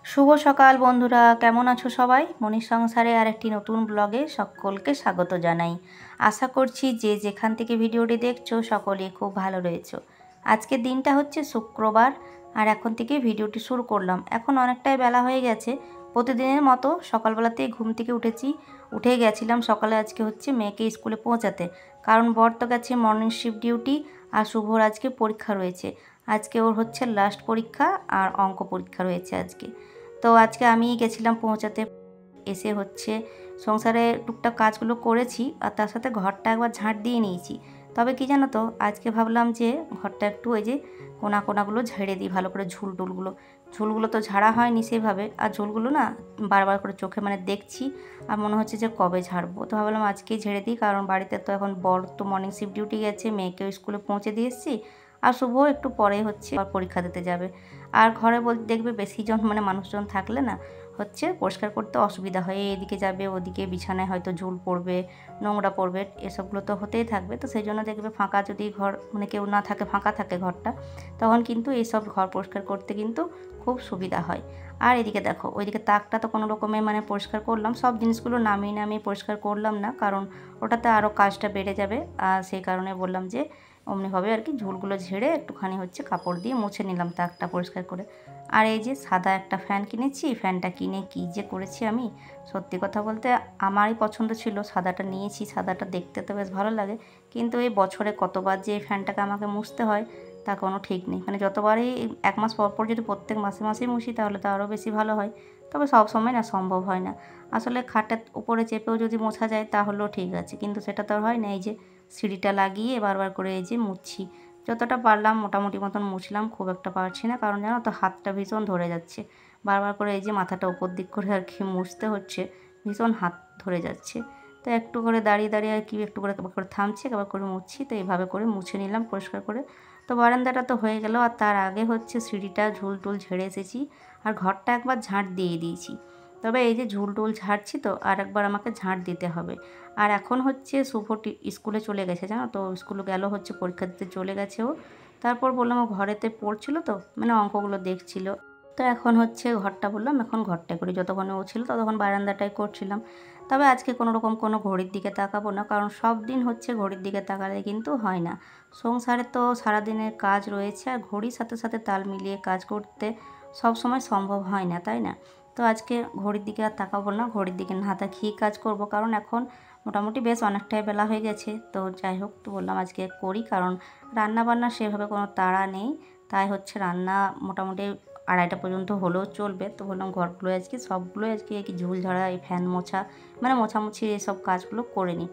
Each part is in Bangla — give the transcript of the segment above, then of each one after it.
শুভ সকাল বন্ধুরা, কেমন আছো সবাই? মনির সংসারে আরেকটি নতুন ব্লগে সকলকে স্বাগত জানাই। আশা করছি যে যেখান থেকে ভিডিওটি দেখছো সকলেই খুব ভালো রয়েছো। আজকের দিনটা হচ্ছে শুক্রবার, আর এখন থেকে ভিডিওটি শুরু করলাম। এখন অনেকটাই বেলা হয়ে গেছে। প্রতিদিনের মতো সকালবেলাতেই ঘুম থেকে উঠে গেছিলাম সকালে। আজকে হচ্ছে মেয়েকে স্কুলে পৌঁছাতে, কারণ বর তো গেছে মর্নিং শিফট ডিউটি, আর শুভর আজকে পরীক্ষা রয়েছে। আজকে ওর হচ্ছে লাস্ট পরীক্ষা, আর অঙ্ক পরীক্ষা রয়েছে আজকে। তো আজকে আমি গেছিলাম পৌঁছাতে। এসে হচ্ছে সংসারে টুকটাক কাজগুলো করেছি, আর তার সাথে ঘরটা একবার ঝাঁট দিয়ে নিয়েছি। তবে কি জানো তো, আজকে ভাবলাম যে ঘরটা একটু ওই যে কোনাগুলো ঝেড়ে দিই ভালো করে। ঝুলগুলো তো ঝাড়া হয়নি সেভাবে, আর ঝুলগুলো না বারবার করে চোখে দেখছি, আর মনে হচ্ছে যে কবে ঝাড়বো। তো ভাবলাম আজকেই ঝেড়ে দিই, কারণ বাড়িতে তো এখন বর তো মর্নিং শিফট ডিউটি গেছে, মেয়েকেও স্কুলে পৌঁছে দিয়ে এসেছি, আর শুভ একটু পরে হচ্ছে পরীক্ষা দিতে যাবে। আর ঘরে বলতে দেখবে বেশিজন মানুষজন থাকলে না হচ্ছে পরিষ্কার করতে অসুবিধা হয়। এদিকে যাবে, ওদিকে বিছানায় হয়তো ঝুল পড়বে, নোংরা পড়বে, এসবগুলো তো হতেই থাকবে। তো সেই জন্য দেখবে ফাঁকা যদি ঘর কেউ না থাকে, ফাঁকা থাকে ঘরটা, তখন কিন্তু এইসব ঘর পরিষ্কার করতে কিন্তু খুব সুবিধা হয়। আর এদিকে দেখো, ওইদিকে তাকটা তো কোনো রকমে পরিষ্কার করলাম। সব জিনিসগুলো নামিয়ে পরিষ্কার করলাম না, কারণ ওটাতে আরও কাজটা বেড়ে যাবে। আর সেই কারণে বললাম যে অমনিভাবে আর কি ঝুলগুলো ঝেড়ে একটুখানি হচ্ছে কাপড় দিয়ে মুছে নিলাম তাকটা পরিষ্কার করে। আর এই যে সাদা একটা ফ্যান কিনেছি, ফ্যানটা কিনে কী যে করেছি আমি, সত্যি কথা বলতে আমারই পছন্দ ছিল, সাদাটা নিয়েছি। সাদাটা দেখতে তো বেশ ভালো লাগে, কিন্তু এই বছরে কতবার যে এই ফ্যানটাকে আমাকে মুছতে হয় তা কোনো ঠিক নেই। যতবারই 1 মাস পর পর যদি প্রত্যেক মাসেই মুছি তাহলে তো আরও বেশি ভালো হয়, তবে সব সময় না সম্ভব হয় না। আসলে খাটের উপরে চেপেও যদি মোছা যায় তাহলেও ঠিক আছে, কিন্তু সেটা তো আর হয় না। এই যে সিঁড়িটা লাগিয়ে বারবার করে এই যে মুছছি, যতটা পারলাম মোটামুটি মতন মুছলাম, খুব একটা পারছি না, কারণ জানো তো হাতটা ভীষণ ধরে যাচ্ছে। বারবার করে এই যে মাথাটা উপর দিক করে আর কি মুছতে হচ্ছে, ভীষণ হাত ধরে যাচ্ছে। তো একটু করে দাঁড়িয়ে আর কি একটু করে একবার করে থামছি, একবার করে মুছছি। তো এইভাবে করে মুছে নিলাম পরিষ্কার করে। তো বারান্দাটা তো হয়ে গেল, আর তার আগে হচ্ছে সিঁড়িটা ঝুল ঝেড়ে এসেছি, আর ঘরটা একবার ঝাঁট দিয়ে দিয়েছি। তবে এই যে ঝুল ঝাড়ছি তো আর একবার আমাকে ঝাঁট দিতে হবে। আর এখন হচ্ছে শুভটি স্কুলে চলে গেছে, জানো তো, স্কুলে গেল হচ্ছে পরীক্ষা দিতে চলে গেছে ও। তারপর বললাম ও ঘরেতে পড়ছিল তো, অঙ্কগুলো দেখছিল। তো এখন হচ্ছে ঘরটা বললাম এখন ঘরটাই করি, যতক্ষণে ও ছিল ততক্ষণ বারান্দাটাই করছিলাম। তবে আজকে কোনো রকম কোনো ঘড়ির দিকে তাকাবো না, কারণ সব দিন হচ্ছে ঘড়ির দিকে তাকালে কিন্তু হয় না। সংসারে তো সারাদিনের কাজ রয়েছে, আর ঘড়ির সাথে সাথে তাল মিলিয়ে কাজ করতে সব সময় সম্ভব হয় না, তাই না? তো আজকে ঘড়ির দিকে আর তাকাবো না, ঘড়ির দিকে না তাকিয়েই কাজ করব, কারণ এখন মোটামুটি বেশ অনেকটাই বেলা হয়ে গেছে। তো যাই হোক, তো বললাম আজকে করি, কারণ রান্না বান্না সেভাবে কোনো তাড়া নেই। তাই হচ্ছে রান্না মোটামুটি 2:30টা পর্যন্ত হলেও চলবে। তো বললাম ঘরগুলো আজকে সবগুলোই আজকে কি ঝুল ঝাড়া, এই ফ্যান মোছা, মোছামুছি এইসব কাজগুলো করে নিই।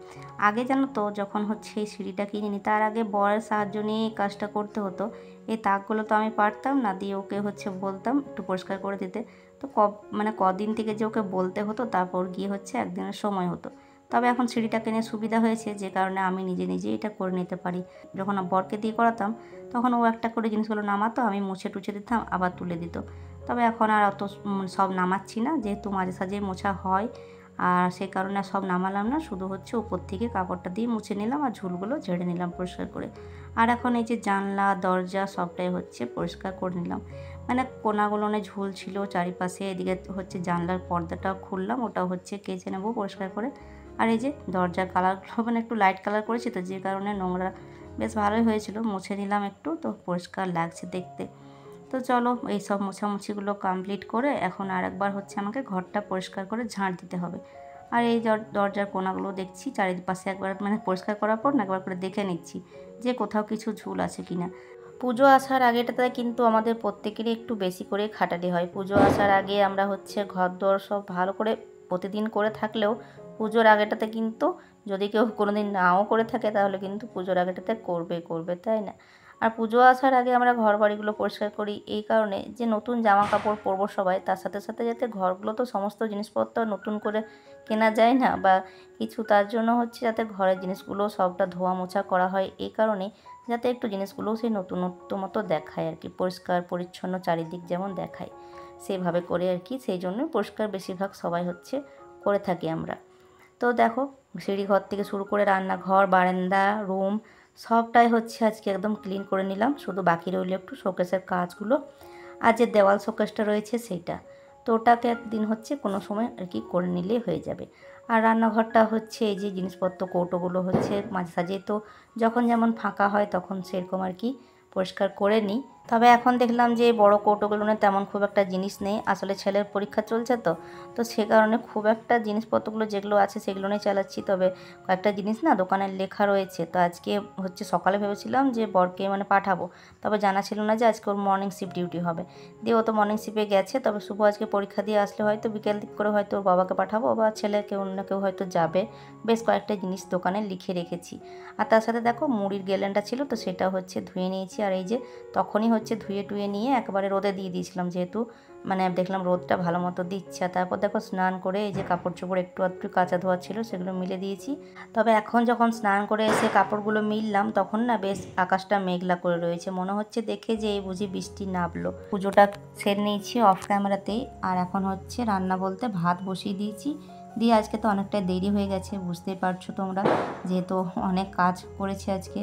আগে জানো তো, যখন হচ্ছে এই সিঁড়িটা কিনে নিই তার আগে বরের সাহায্য নিয়ে এই কাজটা করতে হতো। এই তাকগুলো তো আমি পারতাম না, দিয়ে ওকে হচ্ছে বলতাম একটু পরিষ্কার করে দিতে। তো কদিন থেকে যে ওকে বলতে হতো, তারপর গিয়ে হচ্ছে একদিনের সময় হতো। তবে এখন সিঁড়িটা কিনে সুবিধা হয়েছে, যে কারণে আমি নিজে এটা করে নিতে পারি। যখন বরকে দিয়ে করাতাম তখন ও একটা করে জিনিসগুলো নামাতো, আমি মুছে টুছে দিতাম, আবার তুলে দিত। তবে এখন আর অত সব নামাচ্ছি না, যেহেতু মাঝে সাঝে মোছা হয়, আর সেই কারণে সব নামালাম না, শুধু হচ্ছে উপর থেকে কাপড়টা দিয়ে মুছে নিলাম আর ঝুলগুলো ঝেড়ে নিলাম পরিষ্কার করে। আর এখন এই যে জানলা দরজা সবটাই হচ্ছে পরিষ্কার করে নিলাম। কোনাগুলো ঝুল ছিল চারিপাশে, এদিকে হচ্ছে জানলার পর্দাটা খুললাম, ওটাও হচ্ছে কেচে নেবো পরিষ্কার করে। আর এই যে দরজার কালারগুলো একটু লাইট কালার করেছি, তো যে কারণে নোংরা বেশ ভালোই হয়েছিল, মুছে নিলাম একটু, তো পরিষ্কার লাগছে দেখতে। তো চলো এইসব মোছামুছিগুলো কমপ্লিট করে এখন আরেকবার হচ্ছে আমাকে ঘরটা পরিষ্কার করে ঝাঁট দিতে হবে। আর এই দরজার কোনাগুলো দেখছি চারিপাশে একবার পরিষ্কার করার পর না একবার করে দেখে নিচ্ছি যে কোথাও কিছু ঝুল আছে কিনা। পুজো আসার আগেটাতে কিন্তু আমাদের প্রত্যেকেরই একটু বেশি করে খাটালি হয়। পুজো আসার আগে আমরা হচ্ছে ঘরদোর সব ভালো করে প্রতিদিন করে থাকলেও পুজোর আগেটাতে কিন্তু যদি কেউ কোনোদিন নাও করে থাকে তাহলে কিন্তু পুজোর আগেটাতে করবে, তাই না? আর পুজো আসার আগে আমরা ঘর বাড়িগুলো পরিষ্কার করি এই কারণে যে নতুন জামা কাপড় পরবো সবাই, তার সাথে সাথে যাতে ঘরগুলো তো সমস্ত জিনিসপত্র নতুন করে কেনা যায় না বা কিছু, তার জন্য হচ্ছে যাতে ঘরের জিনিসগুলো সবটা ধোয়া মোছা করা হয়, এই কারণে যাতে একটু জিনিসগুলোও সেই নতুনত্ব মতো দেখায় আর কি, পরিষ্কার পরিচ্ছন্ন চারিদিক যেমন দেখায় সেভাবে করে আর কি। সেই জন্য পরিষ্কার বেশিরভাগ সবাই হচ্ছে করে থাকি আমরা। তো দেখো, সিঁড়িঘর থেকে শুরু করে রান্নাঘর, বারান্দা, রুম সবটাই হচ্ছে আজকে একদম ক্লিন করে নিলাম। শুধু বাকি রইল একটু শোকেসের কাজগুলো, আর যে দেওয়াল শোকেসটা রয়েছে সেইটা। তো ওটাকে একদিন হচ্ছে কোনো সময় আর কি করে নিলেই হয়ে যাবে। আর রান্নাঘরটা হচ্ছে এই যে জিনিসপত্র কৌটোগুলো হচ্ছে মাঝে সাঝে তো যখন যেমন ফাঁকা হয় তখন সেরকম আর কি পরিষ্কার করে নিই। তবে এখন দেখলাম যে বড় কৌটোগুলোনে তেমন খুব একটা জিনিস নেই, আসলে ছেলের পরীক্ষা চলছে তো সে কারণে খুব একটা জিনিসপত্রগুলো যেগুলো আছে সেগুলো নিয়ে চালাচ্ছি। তবে কয়েকটা জিনিস না দোকানে লেখা রয়েছে, তো আজকে হচ্ছে সকালে ভেবেছিলাম যে বরকে মানে পাঠাবো, তবে জানা ছিল না যে আজকে ওর মর্নিং শিফট ডিউটি হবে। দিয়ে ও তো মর্নিং শিফটে গেছে, তবে শুভ আজকে পরীক্ষা দিয়ে আসলে হয়তো বিকেল দিক করে হয়তো ওর বাবাকে পাঠাবো বা ছেলে কেউ অন্য কেউ হয়তো যাবে। বেশ কয়েকটা জিনিস দোকানে লিখে রেখেছি। আর তার সাথে দেখো মুড়ির গেলেনটা ছিল, তো সেটা হচ্ছে ধুয়ে নিয়েছি। আর এই যে তখনই হচ্ছে ধুয়ে টুয়ে নিয়ে একবারে রোদে দিয়ে দিয়েছিলাম, যেহেতু মানে দেখলাম রোদটা ভালো মতো দিচ্ছে। আর তারপর দেখো স্নান করে এই যে কাপড় চোপড় একটু আধটু কাঁচা ধোয়া ছিল সেগুলো মিলে দিয়েছি। তবে এখন যখন স্নান করে এসে কাপড়গুলো মিললাম তখন না বেশ আকাশটা মেঘলা করে রয়েছে, মনে হচ্ছে দেখে যে এই বুঝি বৃষ্টি নামলো। পুজোটা সেরে নিয়েছি অফ ক্যামেরাতেই। আর এখন হচ্ছে রান্না বলতে ভাত বসিয়ে দিয়েছি। দিয়ে আজকে তো অনেকটাই দেরি হয়ে গেছে, বুঝতেই পারছো তোমরা, যেহেতু অনেক কাজ করেছি আজকে।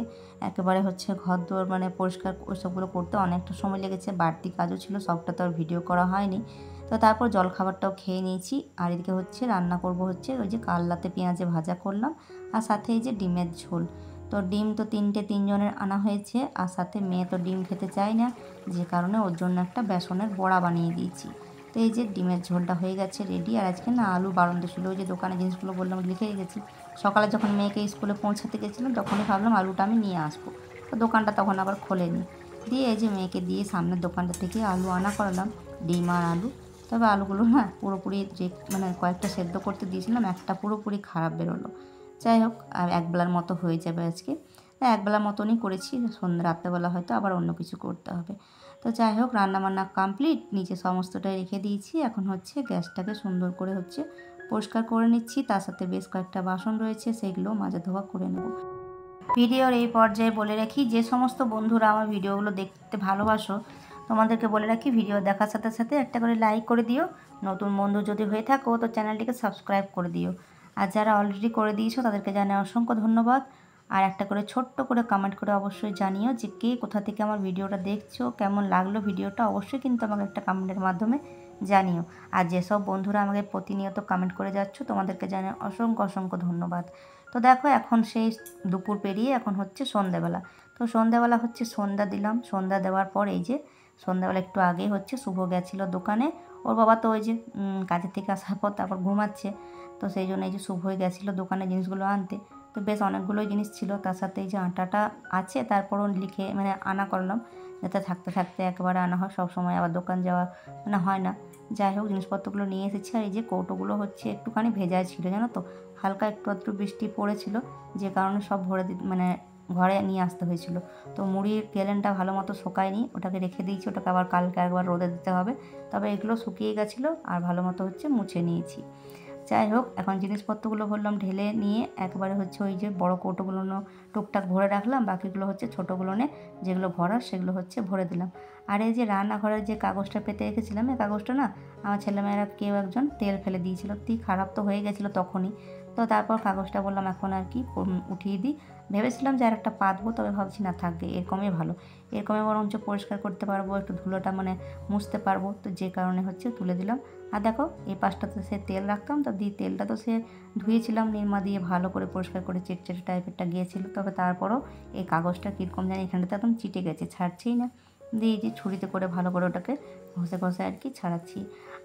একেবারে হচ্ছে ঘর দুয়ার মানে পরিষ্কার ওইসবগুলো করতে অনেকটা সময় লেগেছে, বাড়তি কাজও ছিল, সবটা তো আর ভিডিও করা হয়নি। তো তারপর জলখাবারটাও খেয়ে নিয়েছি। আর এদিকে হচ্ছে রান্না করব হচ্ছে ওই যে কাললাতে পেঁয়াজে ভাজা করলাম, আর সাথে এই যে ডিমের ঝোল। তো ডিম তো তিনজনের আনা হয়েছে, আর সাথে মেয়ে তো ডিম খেতে চায় না, যে কারণে ওর জন্য একটা বেসনের বড়া বানিয়ে দিয়েছি। তো এই যে ডিমের ঝোলটা হয়ে গেছে রেডি। আর আজকে না আলু বাড়ন্ত ছিল, ওই যে দোকানে জিনিসগুলো বললাম লিখে রেখেছি। সকালে যখন মেয়েকে স্কুলে পৌঁছাতে গেছিলাম তখনই ভাবলাম আলুটা আমি নিয়ে আসবো, তো দোকানটা তখন আবার খোলেনি। দিয়ে এই যে মেয়েকে দিয়ে সামনের দোকানটা থেকে আলু আনা করালাম, ডিম আর আলু। তবে আলুগুলো না পুরোপুরি যে মানে কয়েকটা সেদ্ধ করতে দিয়েছিলাম, একটা পুরোপুরি খারাপ বেরোলো। যাই হোক, আর একবেলার মতো হয়ে যাবে আজকে। একবেলার মতনই করেছি, সন্ধ্যা রাত্রেবেলা হয়তো আবার অন্য কিছু করতে হবে। তো যাই হোক, রান্নাবান্না কমপ্লিট, নিচে সমস্তটাই রেখে দিয়েছি। এখন হচ্ছে গ্যাসটাকে সুন্দর করে হচ্ছে পরিষ্কার করে নিচ্ছি, তার সাথে বেশ কয়েকটা বাসন রয়েছে সেগুলো মাজা ধোয়া করে নেব। ভিডিওর এই পর্যায়ে বলে রাখি, যে সমস্ত বন্ধুরা আমার ভিডিওগুলো দেখতে ভালোবাসো তোমাদেরকে বলে রাখি, ভিডিও দেখার সাথে সাথে একটা করে লাইক করে দিও। নতুন বন্ধু যদি হয়ে থাকো তো চ্যানেলটিকে সাবস্ক্রাইব করে দিও। আর যারা অলরেডি করে দিয়েছো তাদেরকে জানাই অসংখ্য ধন্যবাদ। আর একটা করে ছোট্ট করে কমেন্ট করে অবশ্যই জানিও যে কে কোথা থেকে আমার ভিডিওটা দেখছো, কেমন লাগলো ভিডিওটা, অবশ্যই কিন্তু আমাকে একটা কমেন্টের মাধ্যমে জানিও। আর যেসব বন্ধুরা আমাকে প্রতিনিয়ত কমেন্ট করে যাচ্ছ তোমাদেরকে জানাই অসংখ্য ধন্যবাদ। তো দেখো এখন সেই দুপুর পেরিয়ে এখন হচ্ছে সন্ধ্যাবেলা। তো সন্ধ্যাবেলা হচ্ছে সন্ধ্যা দিলাম, সন্ধ্যা দেওয়ার পর এই যে সন্ধ্যাবেলা একটু আগে হচ্ছে শুভ গেছিলো দোকানে। ওর বাবা তো ওই যে কাজের থেকে আসার পর তারপর ঘুমাচ্ছে, তো সেই জন্য এই যে শুভই গেছিলো দোকানে জিনিসগুলো আনতে। তো বেশ অনেকগুলোই জিনিস ছিল, তার সাথে এই যে আটাটা আছে, তারপরও লিখে মানে আনা করলাম, যাতে থাকতে থাকতে একেবারে আনা হয়, সব সময় আবার দোকান যাওয়া মানে হয় না। যাই হোক, জিনিসপত্রগুলো নিয়ে এসেছি। আর এই যে কৌটোগুলো হচ্ছে একটুখানি ভেজা ছিল জানো তো, হালকা একটু আধটু বৃষ্টি পড়েছিল, যে কারণে সব ভরে মানে ঘরে নিয়ে আসতে হয়েছিল। তো মুড়ির গেলেনটা ভালো মতো শুকায়নি, ওটাকে রেখে দিয়েছি, ওটাকে আবার কালকে একবার রোদে দিতে হবে। তবে এগুলো শুকিয়ে গেছিলো আর ভালো মতো হচ্ছে মুছে নিয়েছি। যাই হোক, এখন জিনিসপত্রগুলো ভরলাম, ঢেলে নিয়ে একবারে হচ্ছে ওই যে বড় কৌটোগুলো টুকটাক ভরে রাখলাম, বাকিগুলো হচ্ছে ছোটোগুলো যেগুলো ভরার সেগুলো হচ্ছে ভরে দিলাম। আর এই যে রান্নাঘরের যে কাগজটা পেতে রেখেছিলাম, এই কাগজটা না আমার ছেলেমেয়েরা কেউ একজন তেল ফেলে দিয়েছিল, খারাপ তো হয়ে গেছিলো তখনই। তো তারপর কাগজটা বললাম এখন আর কি উঠিয়ে দিই। ভেবেছিলাম যে আর একটা পাতবো, তবে ভাবছি না থাকবে, এরকমই ভালো, এরকমই বরঞ্চ পরিষ্কার করতে পারবো, একটু ধুলোটা মানে মুছতে পারবো, তো যে কারণে হচ্ছে তুলে দিলাম। আর দেখো এই পাশটাতে সে তেল রাখতাম, তো দিয়ে তেলটা তো সে ধুয়েছিলাম নিরমা দিয়ে ভালো করে পরিষ্কার করে, চেটচেটে টাইপেরটা গিয়েছিলো। তবে তারপরও এই কাগজটা কীরকম জানি এখানটাতে একদম চিটে গেছে, ছাড়ছেই না। দিয়ে যে ছুরিতে করে ভালো করে ওটাকে ঘষে ঘষে আর কি ছাড়াচ্ছি।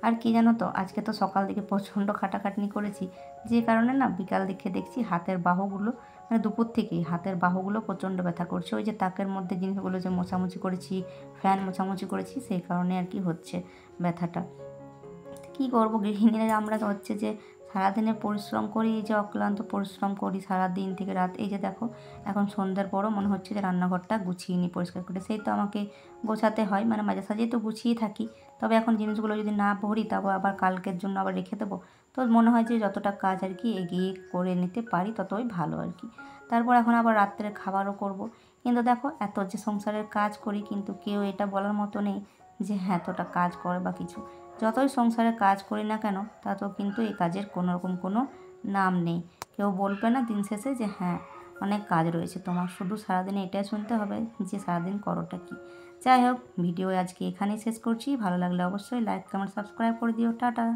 আর কি জানো তো, আজকে তো সকাল দিকে প্রচণ্ড খাটাখাটনি করেছি, যে কারণে না বিকাল দিকে দেখছি হাতের বাহুগুলো মানে দুপুর থেকেই হাতের বাহুগুলো প্রচণ্ড ব্যথা করছে। ওই যে তাকের মধ্যে জিনিসগুলো যে মোছামুছি করেছি, ফ্যান মোছামুছি করেছি, সেই কারণে আর কি হচ্ছে ব্যথাটা। কী করবো, গৃহিণীরা আমরা হচ্ছে যে সারাদিনে পরিশ্রম করি, এই যে অক্লান্ত পরিশ্রম করি সারাদিন থেকে রাত। এই যে দেখো এখন সন্ধ্যার পরও মনে হচ্ছে যে রান্নাঘরটা গুছিয়ে নিই পরিষ্কার করে, সেই তো আমাকে গোছাতে হয়, মানে মাঝে সাঝেই তো গুছিয়ে থাকি। তবে এখন জিনিসগুলো যদি না ভরি তারপর আবার কালকের জন্য আবার রেখে দেবো, তো মনে হয় যে যতটা কাজ আর কি এগিয়ে করে নিতে পারি ততই ভালো আর কি। তারপর এখন আবার রাত্রে খাবারও করব। কিন্তু দেখো এত যে সংসারের কাজ করি, কিন্তু কেউ এটা বলার মতো নেই যে হ্যাঁ এতটা কাজ করে বা কিছু। যতই সংসারে কাজ করি না কেন তাতেও কিন্তু এই কাজের কোনো রকম কোনো নাম নেই। কেউ বলবে না দিন শেষে যে হ্যাঁ অনেক কাজ রয়েছে তোমার, শুধু সারাদিনে এটাই শুনতে হবে যে সারাদিন করোটা কী। যাই হোক, ভিডিও আজকে এখানেই শেষ করছি। ভালো লাগলে অবশ্যই লাইক কমেন্ট সাবস্ক্রাইব করে দিও। টাটা।